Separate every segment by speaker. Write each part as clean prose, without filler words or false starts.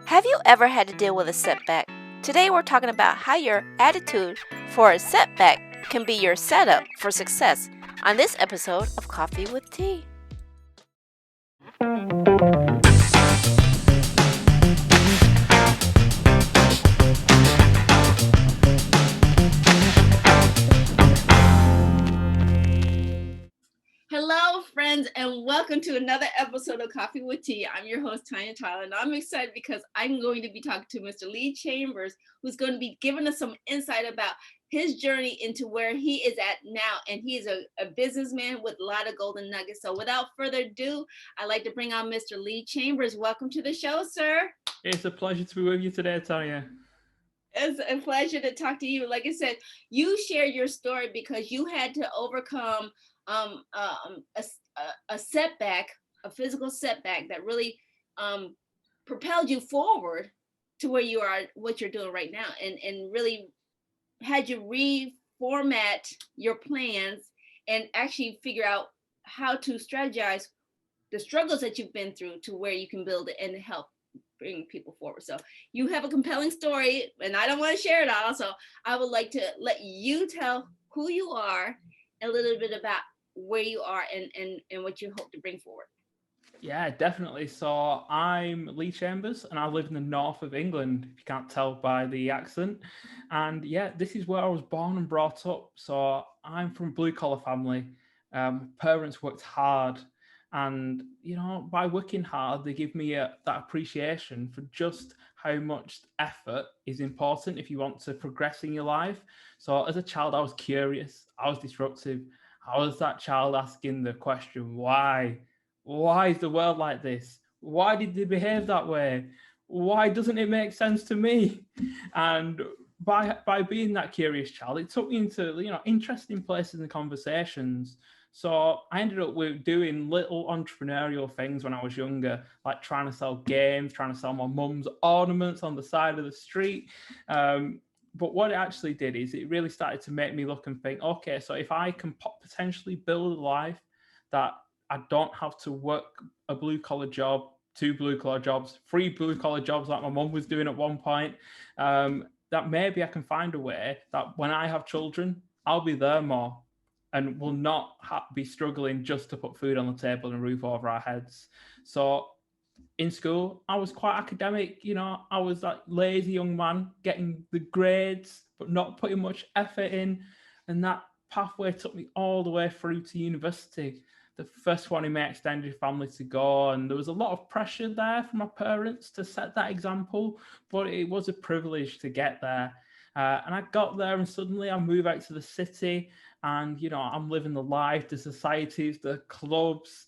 Speaker 1: Have you ever had to deal with a setback? Today we're talking about how your attitude for a setback can be your setup for success on this episode of Coffee with Tea. Hello, friends, and welcome to another episode of Coffee with Tea. I'm your host, Tonia and I'm excited because I'm going to be talking to Mr. Lee Chambers, who's going to be giving us some insight about his journey into where he is at now. And he is a businessman with a lot of golden nuggets. So without further ado, I'd like to bring on Mr. Lee Chambers. Welcome to the show, sir.
Speaker 2: It's a pleasure to be with you today, Tonia.
Speaker 1: It's a pleasure to talk to you. Like I said, you shared your story because you had to overcome a setback, a physical setback that really propelled you forward to where you are, what you're doing right now, and really had you reformat your plans and actually figure out how to strategize the struggles that you've been through to where you can build it and help bring people forward. So you have a compelling story, and I don't want to share it all. So I would like to let you tell who you are, a little bit about where you are and what you hope to bring forward.
Speaker 2: Yeah, definitely. So I'm Lee Chambers and I live in the north of England, if you can't tell by the accent. And yeah, this is where I was born and brought up. So I'm from a blue collar family. Parents worked hard, and by working hard, they give me that appreciation for just how much effort is important if you want to progress in your life. So as a child, I was curious, I was disruptive. I was that child asking the question, why is the world like this? Why did they behave that way? Why doesn't it make sense to me? And by being that curious child, it took me into interesting places and conversations. So I ended up with doing little entrepreneurial things when I was younger, like trying to sell games, trying to sell my mum's ornaments on the side of the street. But what it actually did is it really started to make me look and think, okay, so if I can potentially build a life that I don't have to work a blue collar job, 2 blue collar jobs, 3 blue collar jobs like my mum was doing at one point. That maybe I can find a way that when I have children, I'll be there more and will not be struggling just to put food on the table and a roof over our heads. So in school, I was quite academic. I was that lazy young man getting the grades, but not putting much effort in. And that pathway took me all the way through to university, the first one in my extended family to go. And there was a lot of pressure there from my parents to set that example, but it was a privilege to get there. And I got there, and suddenly I moved out to the city, and I'm living the life, the societies, the clubs,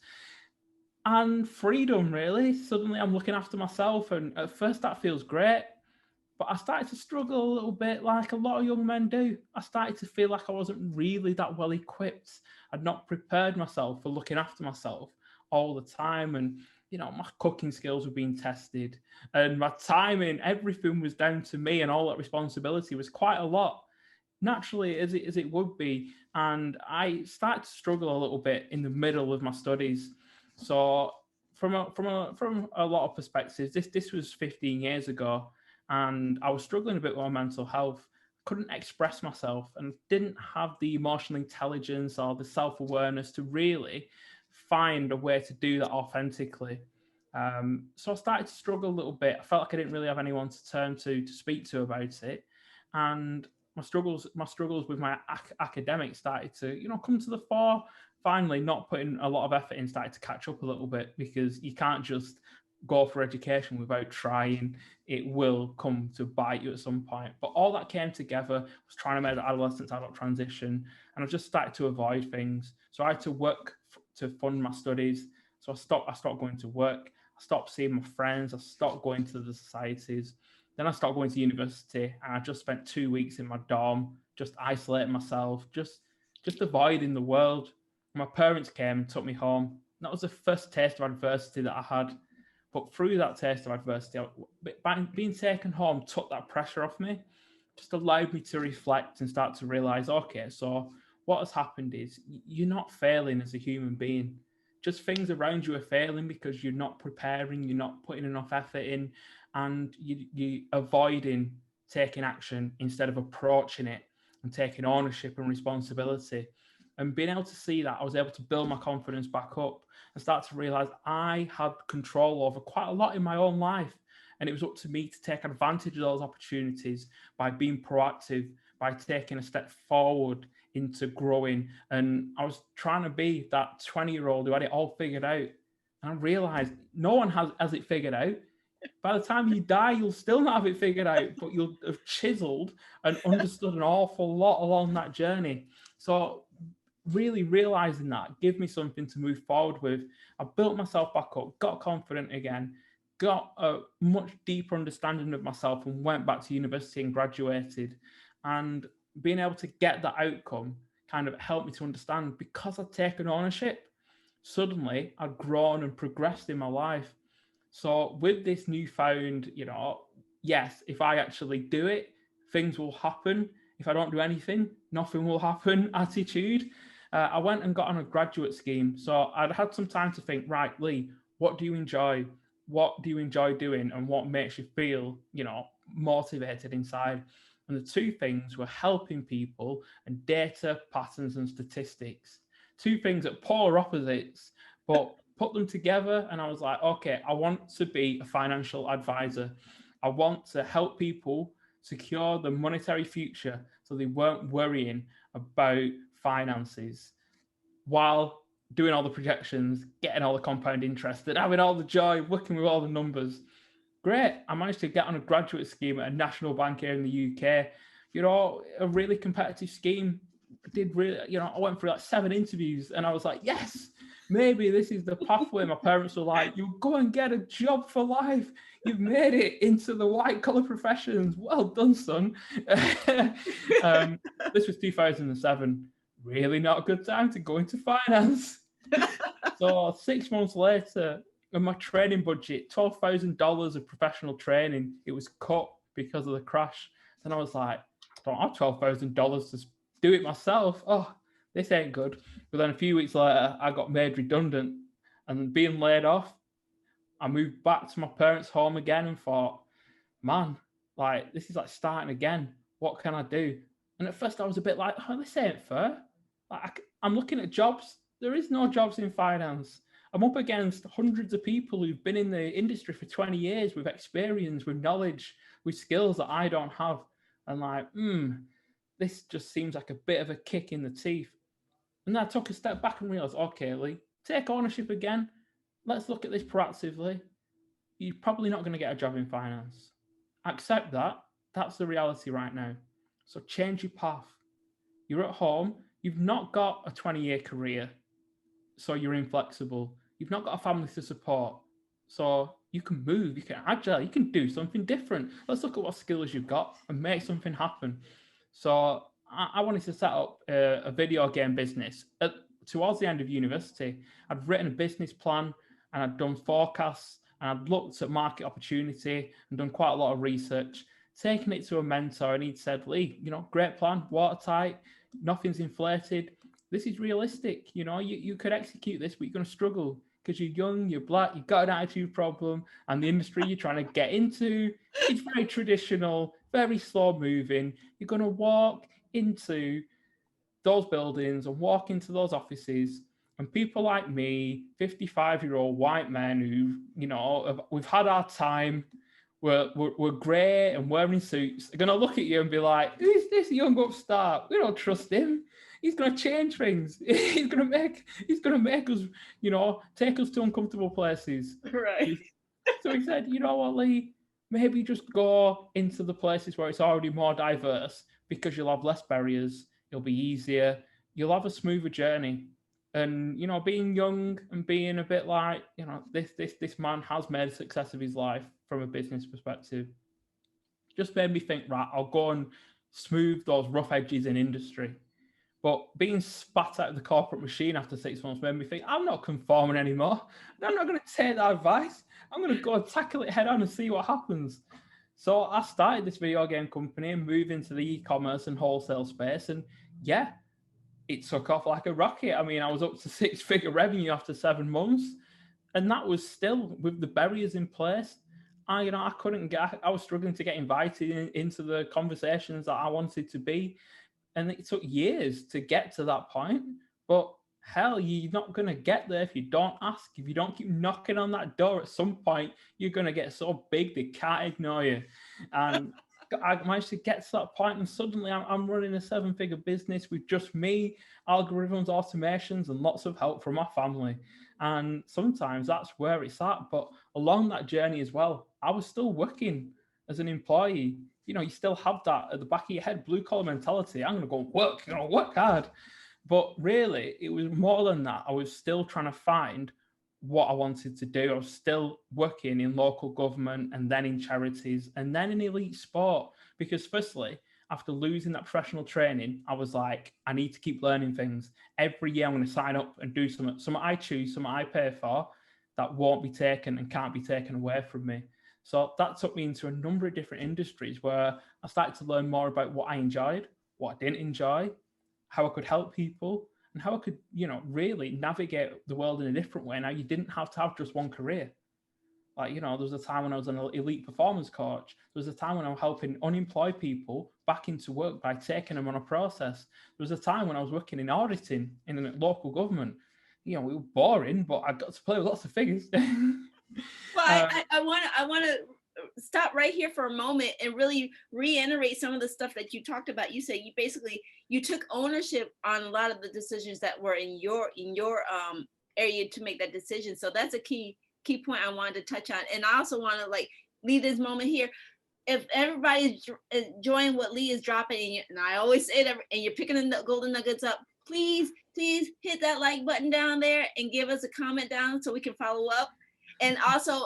Speaker 2: and freedom. Really, suddenly I'm looking after myself, and at first that feels great. But I started to struggle a little bit, like a lot of young men do. I started to feel like I wasn't really that well equipped. I'd not prepared myself for looking after myself all the time. And, my cooking skills were being tested, and my timing, everything was down to me, and all that responsibility was quite a lot, naturally, as it would be. And I started to struggle a little bit in the middle of my studies. So, from a lot of perspectives, this was 15 years ago, and I was struggling a bit with my mental health. Couldn't express myself and didn't have the emotional intelligence or the self-awareness to really find a way to do that authentically. So I started to struggle a little bit. I felt like I didn't really have anyone to turn to speak to about it, and my struggles with my academics started to come to the fore. Finally, not putting a lot of effort in started to catch up a little bit, because you can't just go for education without trying. It will come to bite you at some point. But all that came together. I was trying to make the adolescent adult transition, and I just started to avoid things. So I had to work to fund my studies. So I stopped going to work. I stopped seeing my friends. I stopped going to the societies. Then I started going to university, and I just spent 2 weeks in my dorm, just isolating myself, just avoiding the world. My parents came and took me home. That was the first taste of adversity that I had. But through that taste of adversity, being taken home took that pressure off me, just allowed me to reflect and start to realize, okay, so what has happened is you're not failing as a human being. Just things around you are failing because you're not preparing, you're not putting enough effort in. and you avoiding taking action instead of approaching it and taking ownership and responsibility. And being able to see that, I was able to build my confidence back up and start to realize I had control over quite a lot in my own life. And it was up to me to take advantage of those opportunities by being proactive, by taking a step forward into growing. And I was trying to be that 20-year-old who had it all figured out. And I realized no one has it figured out. By the time you die, you'll still not have it figured out, but you'll have chiseled and understood an awful lot along that journey. So really realizing that gave me something to move forward with. I built myself back up, got confident again, got a much deeper understanding of myself, and went back to university and graduated. And being able to get that outcome kind of helped me to understand, because I'd taken ownership, suddenly I'd grown and progressed in my life. So with this newfound, yes, if I actually do it, things will happen. If I don't do anything, nothing will happen attitude. I went and got on a graduate scheme. So I'd had some time to think, right, Lee, what do you enjoy? What do you enjoy doing? And what makes you feel, motivated inside? And the two things were helping people and data, patterns, and statistics. Two things that polar opposites, but put them together. And I was like, okay, I want to be a financial advisor. I want to help people secure the monetary future so they weren't worrying about finances while doing all the projections, getting all the compound interest, and having all the joy, working with all the numbers. Great. I managed to get on a graduate scheme at a national bank here in the UK. A really competitive scheme. I went through like 7 interviews, and I was like, yes, maybe this is the pathway. My parents were like, you go and get a job for life. You've made it into the white collar professions. Well done, son. This was 2007. Really not a good time to go into finance. So 6 months later, in my training budget, $12,000 of professional training, it was cut because of the crash. And I was like, I don't have $12,000 to do it myself. Oh, this ain't good. But then a few weeks later, I got made redundant. And being laid off, I moved back to my parents' home again and thought, man, like, this is like starting again. What can I do? And at first I was a bit like, oh, this ain't fair. Like, I'm looking at jobs. There is no jobs in finance. I'm up against hundreds of people who've been in the industry for 20 years with experience, with knowledge, with skills that I don't have. And like, this just seems like a bit of a kick in the teeth. And then I took a step back and realized, okay, Lee, take ownership again. Let's look at this proactively. You're probably not going to get a job in finance. Accept that. That's the reality right now. So change your path. You're at home. You've not got a 20-year career, so you're inflexible. You've not got a family to support, so you can move, you can agile, you can do something different. Let's look at what skills you've got and make something happen. So I wanted to set up a video game business. Towards the end of university, I'd written a business plan and I'd done forecasts and I'd looked at market opportunity and done quite a lot of research, taken it to a mentor, and he'd said, Lee, great plan, watertight, nothing's inflated. This is realistic. You could execute this, but you're going to struggle because you're young, you're black, you've got an attitude problem, and the industry you're trying to get into, it's very traditional, very slow moving. You're going to walk into those buildings and walk into those offices, and people like me, 55-year-old white men who, we've had our time, we're grey and wearing suits, are going to look at you and be like, who's this young upstart? We don't trust him. He's going to change things. He's going to make us, take us to uncomfortable places.
Speaker 1: Right.
Speaker 2: So he said, you know what, Lee, maybe just go into the places where it's already more diverse, because you'll have less barriers. It'll be easier. You'll have a smoother journey. And, being young and being a bit like, this man has made a success of his life from a business perspective, just made me think, right, I'll go and smooth those rough edges in industry. But being spat out of the corporate machine after 6 months made me think, I'm not conforming anymore. I'm not going to take that advice. I'm going to go and tackle it head on and see what happens. So I started this video game company and moved into the e-commerce and wholesale space. And yeah, it took off like a rocket. I mean, I was up to 6-figure revenue after 7 months. And that was still with the barriers in place. I couldn't get, I was struggling to get invited into the conversations that I wanted to be. And it took years to get to that point. But hell, you're not going to get there if you don't ask. If you don't keep knocking on that door, at some point, you're going to get so big they can't ignore you. And I managed to get to that point, and suddenly I'm running a 7-figure business with just me, algorithms, automations, and lots of help from my family. And sometimes that's where it's at. But along that journey as well, I was still working as an employee. You still have that at the back of your head, blue collar mentality. I'm going to go work, work hard. But really, it was more than that. I was still trying to find what I wanted to do. I was still working in local government and then in charities and then in elite sport. Because firstly, after losing that professional training, I was like, I need to keep learning things. Every year I'm going to sign up and do something I choose, something I pay for, that won't be taken and can't be taken away from me. So that took me into a number of different industries where I started to learn more about what I enjoyed, what I didn't enjoy, how I could help people, and how I could, really navigate the world in a different way. Now, you didn't have to have just one career. Like, there was a time when I was an elite performance coach. There was a time when I was helping unemployed people back into work by taking them on a process. There was a time when I was working in auditing in a local government. We were boring, but I got to play with lots of figures.
Speaker 1: Well, I want to stop right here for a moment and really reiterate some of the stuff that you talked about. You said you took ownership on a lot of the decisions that were in your area to make that decision. So that's a key point I wanted to touch on. And I also want to leave this moment here. If everybody's enjoying what Lee is dropping, and I always say that, and you're picking the golden nuggets up, please hit that like button down there and give us a comment down so we can follow up. And also,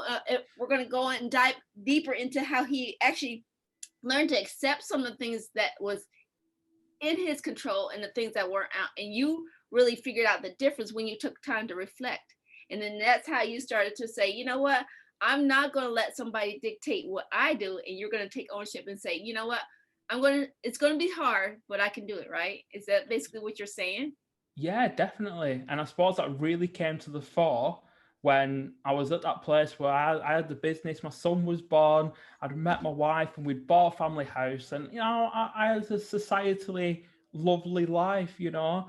Speaker 1: we're going to go and dive deeper into how he actually learned to accept some of the things that was in his control and the things that weren't out. And you really figured out the difference when you took time to reflect. And then that's how you started to say, you know what, I'm not going to let somebody dictate what I do. And you're going to take ownership and say, you know what, it's going to be hard, but I can do it, right? Is that basically what you're saying?
Speaker 2: Yeah, definitely. And I suppose that really came to the fore when I was at that place where I had the business, my son was born, I'd met my wife, and we'd bought a family house. And, I had a societally lovely life, I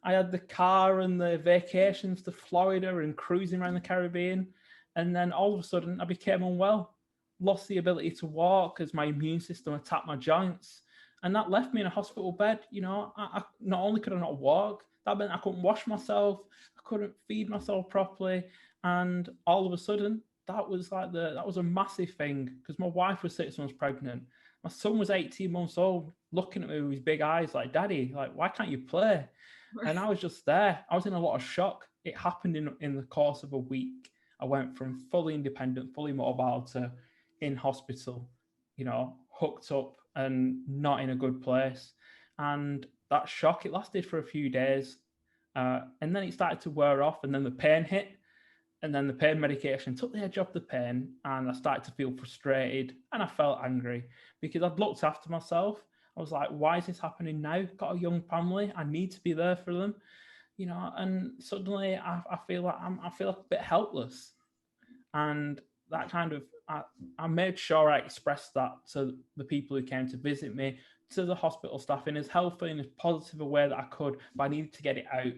Speaker 2: had the car and the vacations to Florida and cruising around the Caribbean. And then all of a sudden I became unwell, lost the ability to walk as my immune system attacked my joints. And that left me in a hospital bed. I not only could I not walk, that meant I couldn't wash myself, I couldn't feed myself properly. And all of a sudden, that was a massive thing, because my wife was 6 months pregnant. My son was 18 months old, looking at me with his big eyes like, Daddy, why can't you play? And I was just there. I was in a lot of shock. It happened in the course of a week. I went from fully independent, fully mobile to in hospital, hooked up and not in a good place. And that shock, it lasted for a few days. And then it started to wear off, and then the pain hit. And then the pain medication took the edge off the pain, and I started to feel frustrated and I felt angry because I'd looked after myself. I was like, why is this happening now? Got a young family. I need to be there for them, and suddenly I feel like I feel a bit helpless. And that kind of, I made sure I expressed that to the people who came to visit me, to the hospital staff, in as healthy and as positive a way that I could, but I needed to get it out.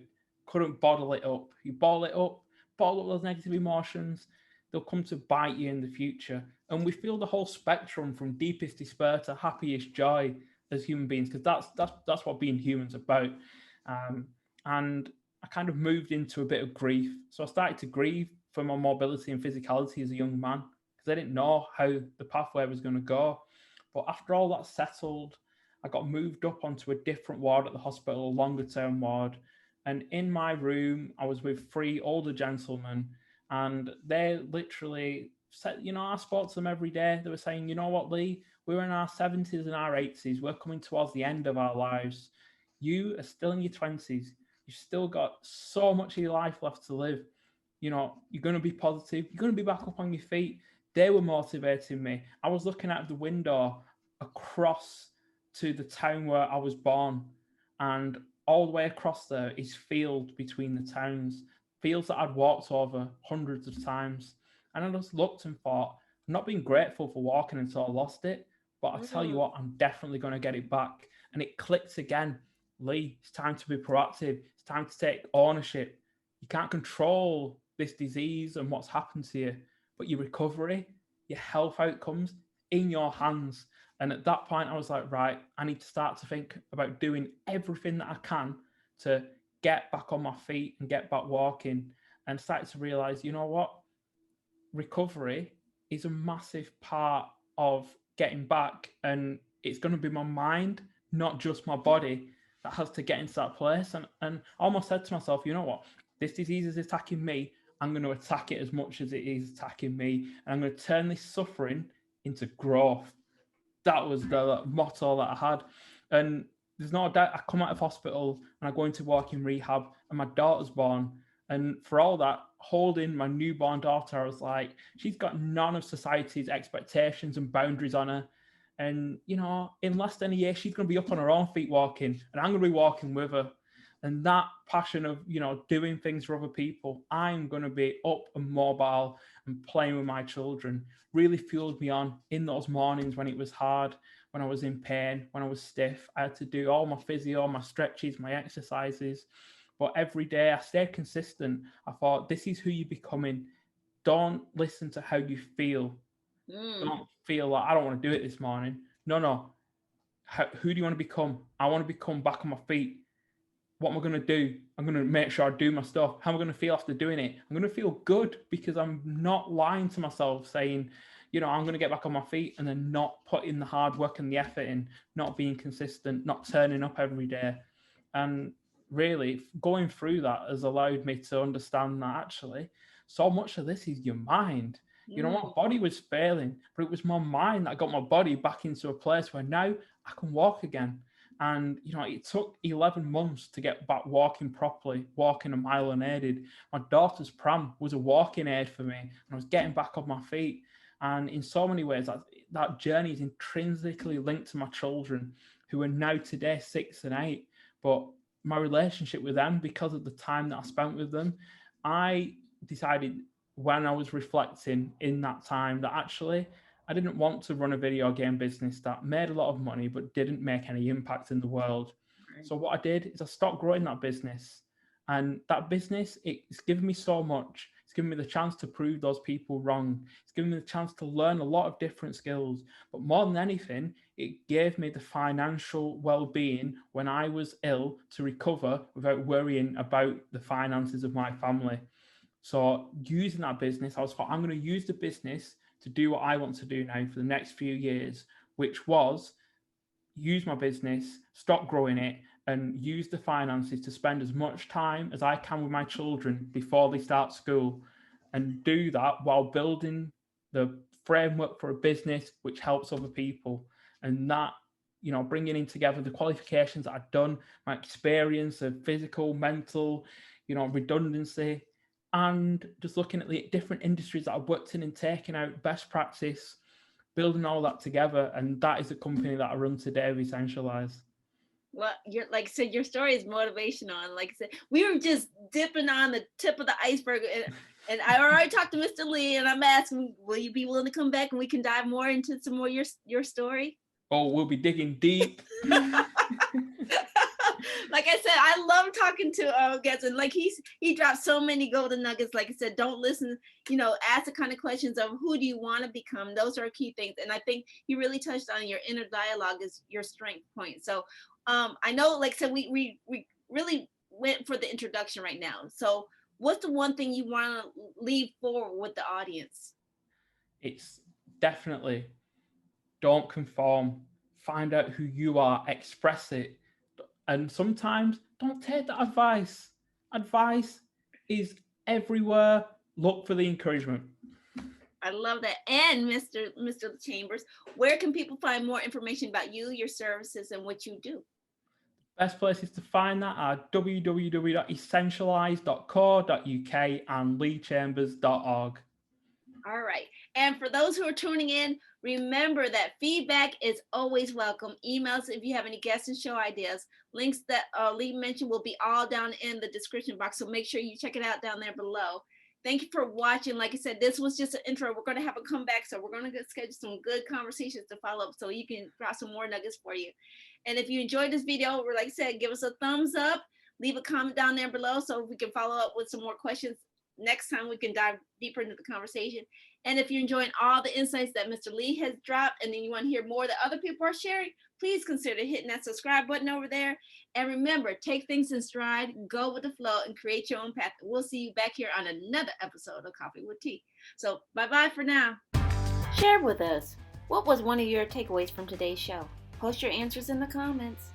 Speaker 2: Couldn't bottle it up. You bottle it up, bottle up those negative emotions, they'll come to bite you in the future. And we feel the whole spectrum from deepest despair to happiest joy as human beings, because that's what being human's about. And I kind of moved into a bit of grief. So I started to grieve for my mobility and physicality as a young man, because I didn't know how the pathway was going to go. But after all that settled, I got moved up onto a different ward at the hospital, a longer term ward. And in my room, I was with 3 older gentlemen, and they literally said, I spoke to them every day. They were saying, you know what, Lee, we're in our 70s and our 80s. We're coming towards the end of our lives. You are still in your 20s. You've still got so much of your life left to live. You're going to be positive. You're going to be back up on your feet. They were motivating me. I was looking out of the window across to the town where I was born, and all the way across there is field between the towns, fields that I'd walked over hundreds of times. And I just looked and thought, I'm not being grateful for walking until I lost it, but I tell you what, I'm definitely going to get it back. And it clicked again. Lee, it's time to be proactive. It's time to take ownership. You can't control this disease and what's happened to you, but your recovery, your health outcomes in your hands. And at that point, I was like, right, I need to start to think about doing everything that I can to get back on my feet and get back walking, and started to realize, you know what? Recovery is a massive part of getting back, and it's going to be my mind, not just my body, that has to get into that place. And I almost said to myself, you know what? This disease is attacking me. I'm going to attack it as much as it is attacking me. And I'm going to turn this suffering into growth. That was the motto that I had. And there's no doubt, I come out of hospital and I go into walking rehab, and my daughter's born. And for all that, holding my newborn daughter, I was like, she's got none of society's expectations and boundaries on her. And, you know, in less than a year, she's going to be up on her own feet walking, and I'm going to be walking with her. And that passion of, you know, doing things for other people, I'm going to be up and mobile and playing with my children, really fueled me on in those mornings when it was hard, when I was in pain, when I was stiff. I had to do all my physio, my stretches, my exercises. But every day I stayed consistent. I thought, this is who you're becoming. Don't listen to how you feel. Don't feel like, I don't want to do it this morning. No. Who do you want to become? I want to become back on my feet. What am I going to do? I'm going to make sure I do my stuff. How am I going to feel after doing it? I'm going to feel good, because I'm not lying to myself saying, you know, I'm going to get back on my feet, and then not putting the hard work and the effort in, not being consistent, not turning up every day. And really, going through that has allowed me to understand that actually so much of this is your mind. You know, my body was failing, but it was my mind that got my body back into a place where now I can walk again. And, you know, it took 11 months to get back walking properly, walking a mile unaided. My daughter's pram was a walking aid for me, and I was getting back on my feet. And in so many ways, that journey is intrinsically linked to my children, who are now today 6 and 8. But my relationship with them, because of the time that I spent with them, I decided when I was reflecting in that time that actually I didn't want to run a video game business that made a lot of money but didn't make any impact in the world. Right. So what I did is I stopped growing that business. And that business, it's given me so much. It's given me the chance to prove those people wrong. It's given me the chance to learn a lot of different skills. But more than anything, it gave me the financial well-being when I was ill to recover without worrying about the finances of my family. So using that business, I was thought, I'm going to use the business to do what I want to do now for the next few years, which was use my business, stop growing it, and use the finances to spend as much time as I can with my children before they start school, and do that while building the framework for a business which helps other people. And that, you know, bringing in together the qualifications that I've done, my experience of physical, mental, you know, redundancy, and just looking at the different industries that I've worked in and taking out best practice, building all that together. And that is the company that I run today, Essentialize.
Speaker 1: Well, you're like I said, your story is motivational. And like I said, we were just dipping on the tip of the iceberg. And I already talked to Mr. Lee, and I'm asking, will you be willing to come back and we can dive more into some more your story?
Speaker 2: Oh, we'll be digging deep.
Speaker 1: Like I said, I love talking to guests, and like he dropped so many golden nuggets. Like I said, don't listen, you know, ask the kind of questions of who do you want to become. Those are key things. And I think he really touched on your inner dialogue is your strength point. So I know, like I said, we really went for the introduction right now. So what's the one thing you want to leave forward with the audience? It's
Speaker 2: definitely don't conform. Find out who you are, express it. And sometimes don't take that advice. Advice is everywhere. Look for the encouragement. I love that. And Mr. Chambers, where can people find more information about you, your services, and what you do? Best places to find that are www.essentialize.co.uk and leechambers.org. All right. And for those who are tuning in, remember that feedback is always welcome. Emails if you have any guest and show ideas. Links that Lee mentioned will be all down in the description box. So make sure you check it out down there below.
Speaker 1: Thank you for watching. Like I said, this was just an intro. We're going to have a comeback, so we're going to schedule some good conversations to follow up so you can draw some more nuggets for you. And if you enjoyed this video, like I said, give us a thumbs up, leave a comment down there below so we can follow up with some more questions. Next time we can dive deeper into the conversation. And if you're enjoying all the insights that Mr. Lee has dropped and then you want to hear more that other people are sharing, please consider hitting that subscribe button over there. And remember, take things in stride, go with the flow, and create your own path. We'll see you back here on another episode of Coffee with Tea. So bye-bye for now. Share with us, what was one of your takeaways from today's show? Post your answers in the comments.